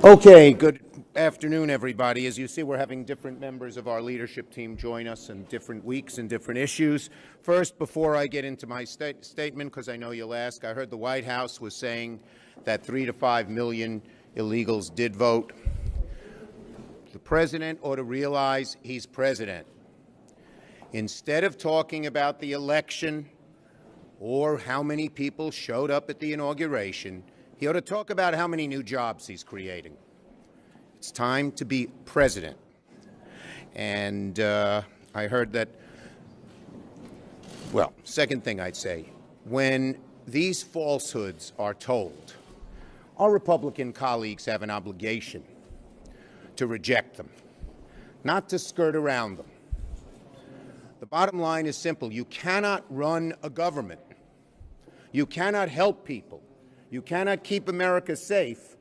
Okay, good afternoon, everybody. As you see, we're having different members of our leadership team join us in different weeks and different issues. First, before I get into my statement, because I know you'll ask, I heard the White House was saying that 3 to 5 million illegals did vote. The president ought to realize he's president. Instead of talking about the election or how many people showed up at the inauguration, he ought to talk about how many new jobs he's creating. It's time to be president. And I heard that, well, second thing I'd say, when these falsehoods are told, our Republican colleagues have an obligation to reject them, not to skirt around them. The bottom line is simple. You cannot run a government. You cannot help people. You cannot keep America safe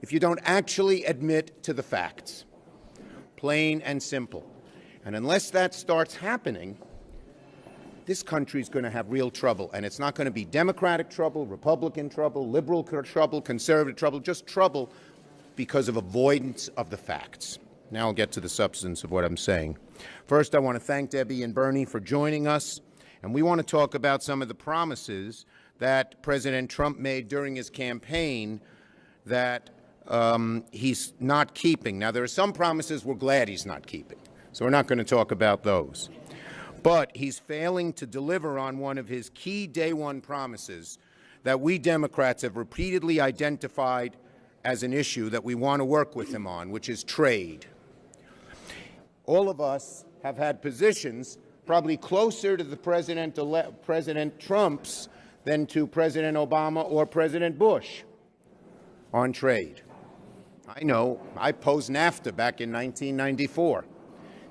if you don't actually admit to the facts. Plain and simple. And unless that starts happening, this country is going to have real trouble. And it's not going to be Democratic trouble, Republican trouble, liberal trouble, conservative trouble, just trouble because of avoidance of the facts. Now I'll get to the substance of what I'm saying. First, I want to thank Debbie and Bernie for joining us. And we want to talk about some of the promises that President Trump made during his campaign that he's not keeping. Now, there are some promises we're glad he's not keeping, so we're not going to talk about those. But he's failing to deliver on one of his key day one promises that we Democrats have repeatedly identified as an issue that we want to work with him on, which is trade. All of us have had positions probably closer to the President Trump's than to President Obama or President Bush on trade. I know, I opposed NAFTA back in 1994,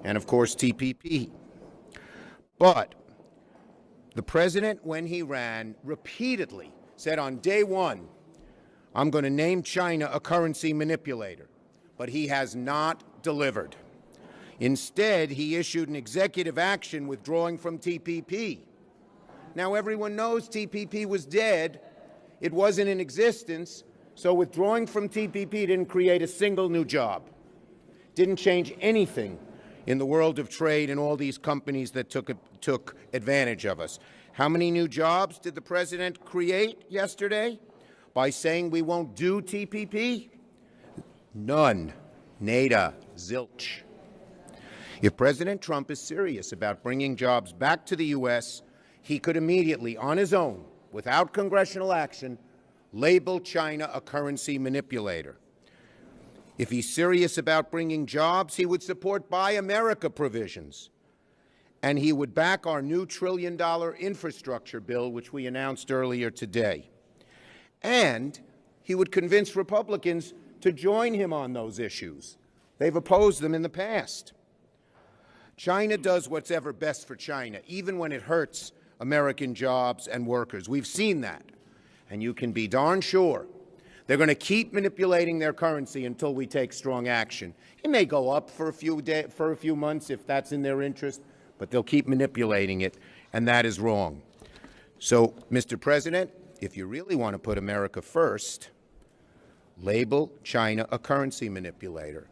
and of course TPP. But the president, when he ran, repeatedly said on day one, I'm going to name China a currency manipulator, but he has not delivered. Instead, he issued an executive action withdrawing from TPP. Now, everyone knows TPP was dead. It wasn't in existence. So withdrawing from TPP didn't create a single new job. Didn't change anything in the world of trade and all these companies that took advantage of us. How many new jobs did the president create yesterday by saying we won't do TPP? None. Nada. Zilch. If President Trump is serious about bringing jobs back to the U.S., he could immediately, on his own, without congressional action, label China a currency manipulator. If he's serious about bringing jobs, he would support Buy America provisions, and he would back our new $1 trillion infrastructure bill, which we announced earlier today. And he would convince Republicans to join him on those issues. They've opposed them in the past. China does what's ever best for China, even when it hurts American jobs and workers. We've seen that. And you can be darn sure they're going to keep manipulating their currency until we take strong action. It may go up for a few months if that's in their interest, but they'll keep manipulating it, and that is wrong. So, Mr. President, if you really want to put America first, label China a currency manipulator.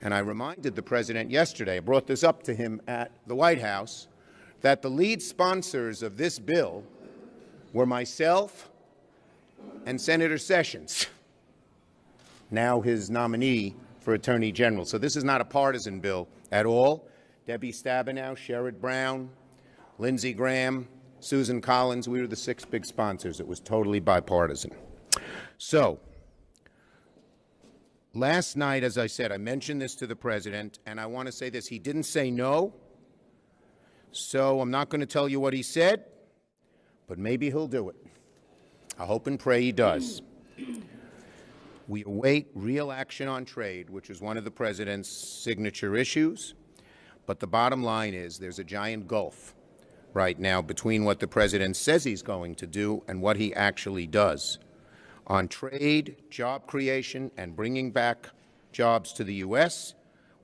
And I reminded the president yesterday, I brought this up to him at the White House, that the lead sponsors of this bill were myself and Senator Sessions, now his nominee for Attorney General. So this is not a partisan bill at all. Debbie Stabenow, Sherrod Brown, Lindsey Graham, Susan Collins, we were the 6 big sponsors. It was totally bipartisan. So last night, as I said, I mentioned this to the president, and I want to say this. He didn't say no. So I'm not going to tell you what he said, but maybe he'll do it. I hope and pray he does. We await real action on trade, which is one of the president's signature issues. But the bottom line is there's a giant gulf right now between what the president says he's going to do and what he actually does. On trade, job creation, and bringing back jobs to the U.S.,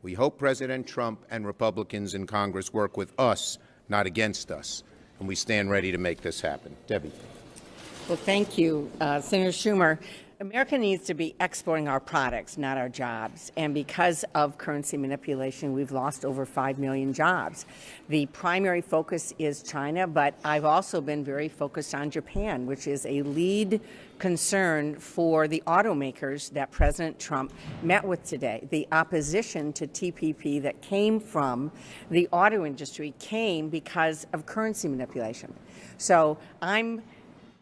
we hope President Trump and Republicans in Congress work with us, not against us, and we stand ready to make this happen. Debbie. Well, thank you, Senator Schumer. America needs to be exporting our products, not our jobs. And because of currency manipulation, we've lost over 5 million jobs. The primary focus is China, but I've also been very focused on Japan, which is a lead concern for the automakers that President Trump met with today. The opposition to TPP that came from the auto industry came because of currency manipulation. So I'm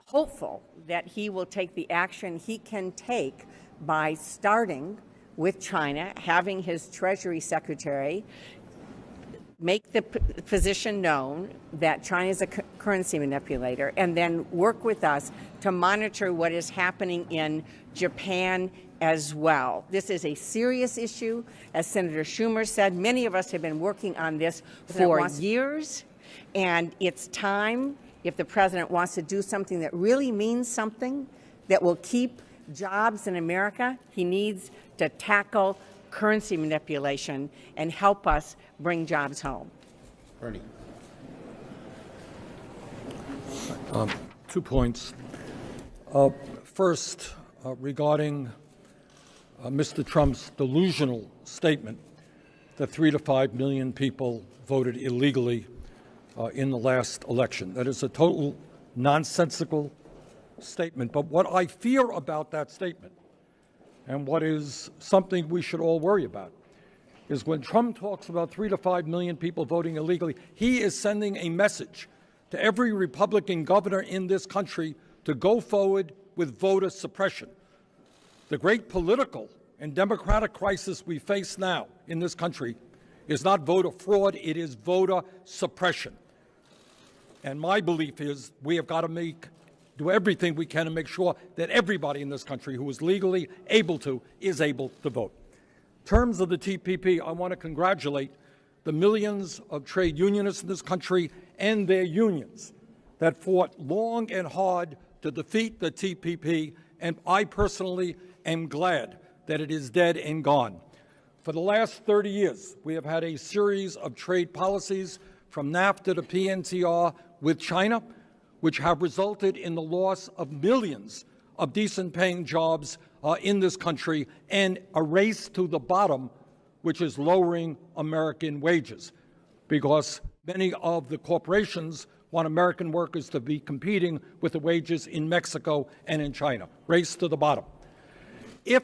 hopeful that he will take the action he can take by starting with China, having his Treasury Secretary make the position known that China is a currency manipulator, and then work with us to monitor what is happening in Japan as well. This is a serious issue. As Senator Schumer said, many of us have been working on this for years, and it's time, if the president wants to do something that really means something, that will keep jobs in America, he needs to tackle currency manipulation and help us bring jobs home. Bernie. 2 points. First, regarding Mr. Trump's delusional statement that 3 to 5 million people voted illegally in the last election. That is a total nonsensical statement. But what I fear about that statement, and what is something we should all worry about, is when Trump talks about 3 to 5 million people voting illegally, he is sending a message to every Republican governor in this country to go forward with voter suppression. The great political and democratic crisis we face now in this country is not voter fraud, it is voter suppression. And my belief is we have got to do everything we can to make sure that everybody in this country who is legally able to is able to vote. In terms of the TPP, I want to congratulate the millions of trade unionists in this country and their unions that fought long and hard to defeat the TPP, and I personally am glad that it is dead and gone. For the last 30 years, we have had a series of trade policies from NAFTA to PNTR with China, which have resulted in the loss of millions of decent-paying jobs in this country and a race to the bottom, which is lowering American wages, because many of the corporations want American workers to be competing with the wages in Mexico and in China. Race to the bottom. If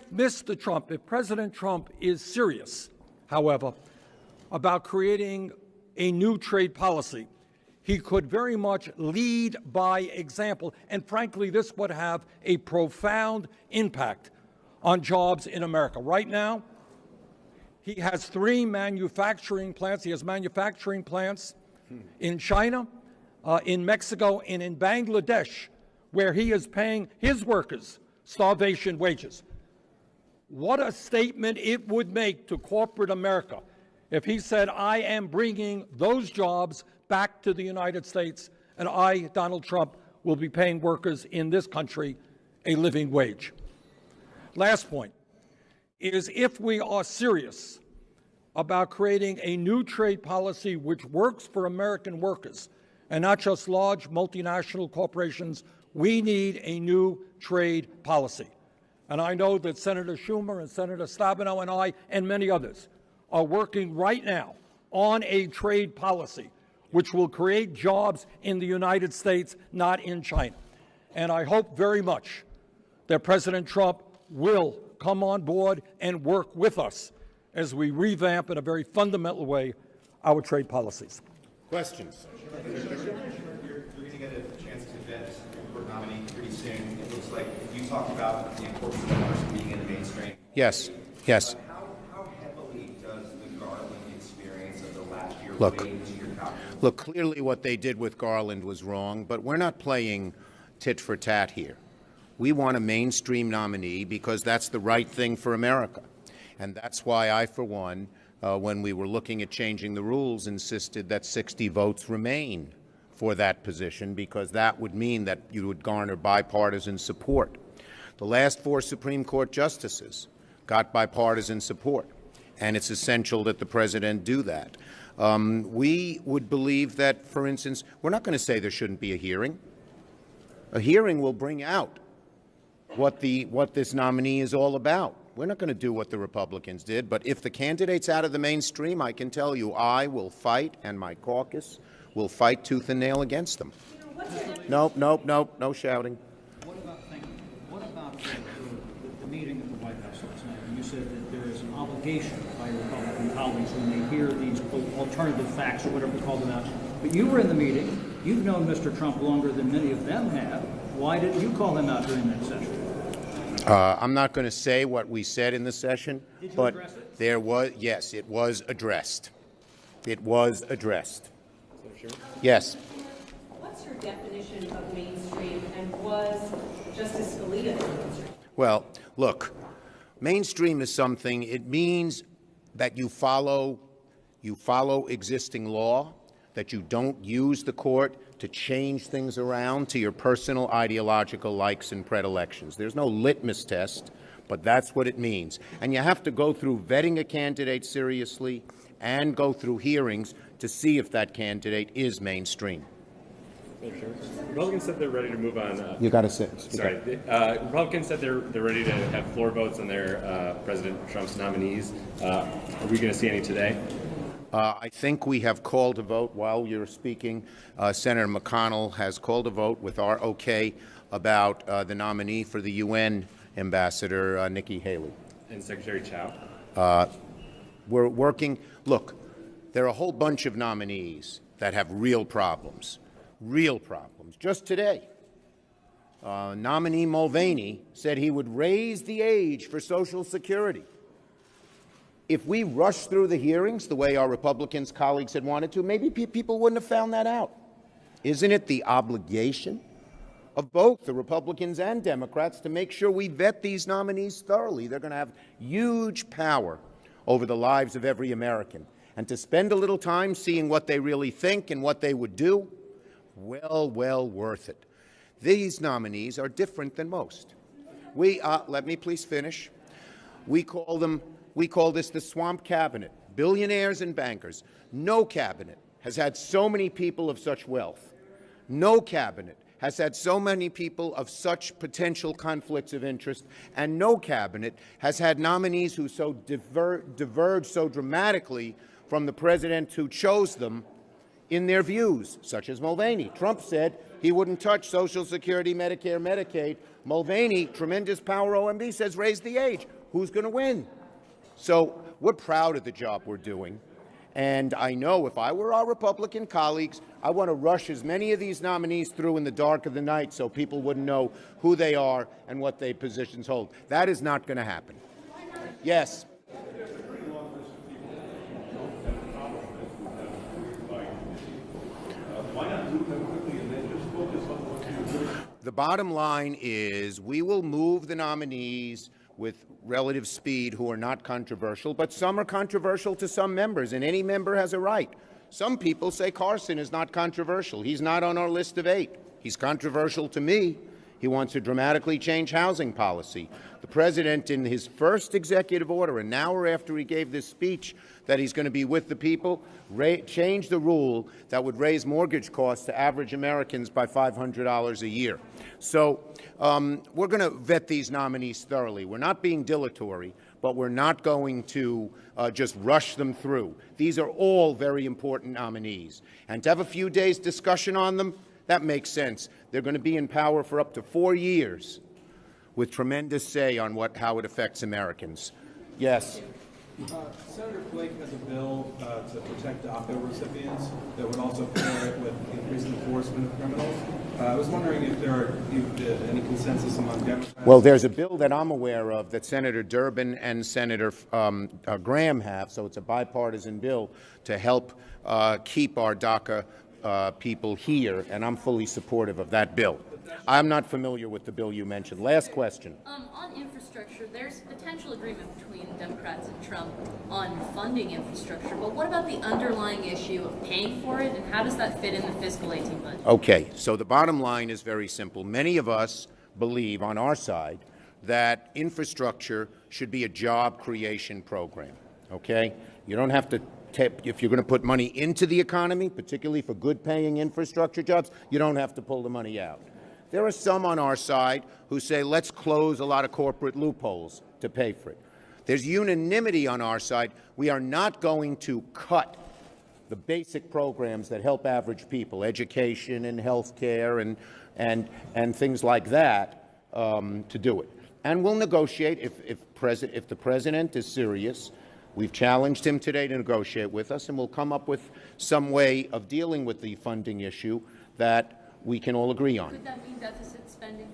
President Trump is serious, however, about creating a new trade policy, he could very much lead by example, and frankly, this would have a profound impact on jobs in America. Right now, he has 3 manufacturing plants. He has manufacturing plants in China, in Mexico, and in Bangladesh, where he is paying his workers starvation wages. What a statement it would make to corporate America if he said, I am bringing those jobs back to the United States, and I, Donald Trump, will be paying workers in this country a living wage. Last point is, if we are serious about creating a new trade policy which works for American workers and not just large multinational corporations, we need a new trade policy. And I know that Senator Schumer and Senator Stabenow and I and many others are working right now on a trade policy which will create jobs in the United States, not in China. And I hope very much that President Trump will come on board and work with us as we revamp in a very fundamental way our trade policies. Questions? You're going to get a chance to vet your nominee pretty soon. It looks like you talked about the importance of diversity being in the mainstream. Yes. How heavily does the Garland experience of the last year weigh into your calculus? Look, clearly what they did with Garland was wrong, but we're not playing tit for tat here. We want a mainstream nominee because that's the right thing for America. And that's why I, for one, when we were looking at changing the rules, insisted that 60 votes remain for that position, because that would mean that you would garner bipartisan support. The last 4 Supreme Court justices got bipartisan support, and it's essential that the president do that. We would believe that, for instance, we're not going to say there shouldn't be a hearing. A hearing will bring out what this nominee is all about. We're not going to do what the Republicans did, but if the candidate's out of the mainstream, I can tell you I will fight, and my caucus will fight tooth and nail against them. Nope, no shouting. What about the meeting at the White House last night? You said that there is an obligation by your Republican colleagues when they hear these alternative facts or whatever you call them out. But you were in the meeting. You've known Mr. Trump longer than many of them have. Why didn't you call him out during that session? I'm not going to say what we said in the session, but address it? there was, yes, it was addressed. It was addressed. Yes. What's your definition of mainstream, and was Justice Scalia mainstream? Well, look, mainstream is something, it means that you follow existing law, that you don't use the court to change things around to your personal ideological likes and predilections. There's no litmus test, but that's what it means. And you have to go through vetting a candidate seriously and go through hearings to see if that candidate is mainstream. Republicans said they're ready to move on. You got to sit. Sorry. Republicans said they're ready to have floor votes on their President Trump's nominees. Are we going to see any today? I think we have called a vote while you're speaking. Senator McConnell has called a vote with our okay about the nominee for the UN ambassador, Nikki Haley. And Secretary Chow? We're working. Look, there are a whole bunch of nominees that have real problems. Real problems. Just today, nominee Mulvaney said he would raise the age for Social Security. If we rushed through the hearings the way our Republicans colleagues had wanted to, maybe people wouldn't have found that out. Isn't it the obligation of both the Republicans and Democrats to make sure we vet these nominees thoroughly? They're going to have huge power over the lives of every American. And to spend a little time seeing what they really think and what they would do, well worth it. These nominees are different than most. Let me please finish. We call this the swamp cabinet, billionaires and bankers. No cabinet has had so many people of such wealth. No cabinet has had so many people of such potential conflicts of interest, and no cabinet has had nominees who so diverge so dramatically from the president who chose them in their views, such as Mulvaney. Trump said he wouldn't touch Social Security, Medicare, Medicaid. Mulvaney, tremendous power OMB, says raise the age. Who's going to win? So we're proud of the job we're doing. And I know if I were our Republican colleagues, I want to rush as many of these nominees through in the dark of the night so people wouldn't know who they are and what their positions hold. That is not going to happen. Yes. The bottom line is we will move the nominees with relative speed who are not controversial, but some are controversial to some members, and any member has a right. Some people say Carson is not controversial. He's not on our list of 8. He's controversial to me. He wants to dramatically change housing policy. The president, in his first executive order, an hour after he gave this speech that he's going to be with the people, changed the rule that would raise mortgage costs to average Americans by $500 a year. So we're going to vet these nominees thoroughly. We're not being dilatory, but we're not going to just rush them through. These are all very important nominees. And to have a few days discussion on them, that makes sense. They're going to be in power for up to 4 years with tremendous say on how it affects Americans. Yes. Senator Flake has a bill to protect DACA recipients that would also pair it with increased enforcement of criminals. I was wondering if there are any consensus among Democrats. Well, there's a bill that I'm aware of that Senator Durbin and Senator Graham have, so it's a bipartisan bill to help keep our DACA people here, and I'm fully supportive of that bill. I'm not familiar with the bill you mentioned. Last question. On infrastructure, there's potential agreement between Democrats and Trump on funding infrastructure, but what about the underlying issue of paying for it, and how does that fit in the fiscal 18 budget? Okay, so the bottom line is very simple. Many of us believe on our side that infrastructure should be a job creation program, okay? You don't have to if you're going to put money into the economy, particularly for good-paying infrastructure jobs, you don't have to pull the money out. There are some on our side who say, let's close a lot of corporate loopholes to pay for it. There's unanimity on our side. We are not going to cut the basic programs that help average people, education and health care and things like that, to do it. And we'll negotiate if the president is serious. We've challenged him today to negotiate with us, and we'll come up with some way of dealing with the funding issue that we can all agree on. Could that mean deficit spending?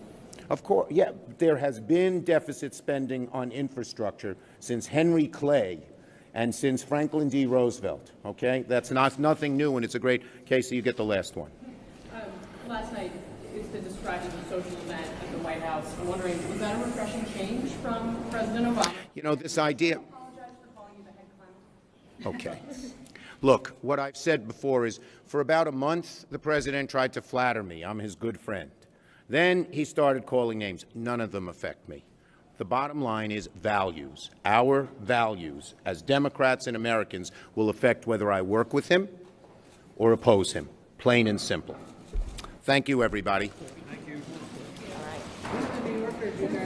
Of course, yeah, there has been deficit spending on infrastructure since Henry Clay and since Franklin D. Roosevelt, okay? That's nothing new, and it's a great case. So you get the last one. Last night, it's been described as a social event at the White House. I'm wondering, was that a refreshing change from President Obama? You know, this idea... Apologize for calling you the head clown. Okay. Look, what I've said before is, for about a month, the president tried to flatter me. I'm his good friend. Then he started calling names. None of them affect me. The bottom line is values. Our values as Democrats and Americans will affect whether I work with him or oppose him, plain and simple. Thank you, everybody.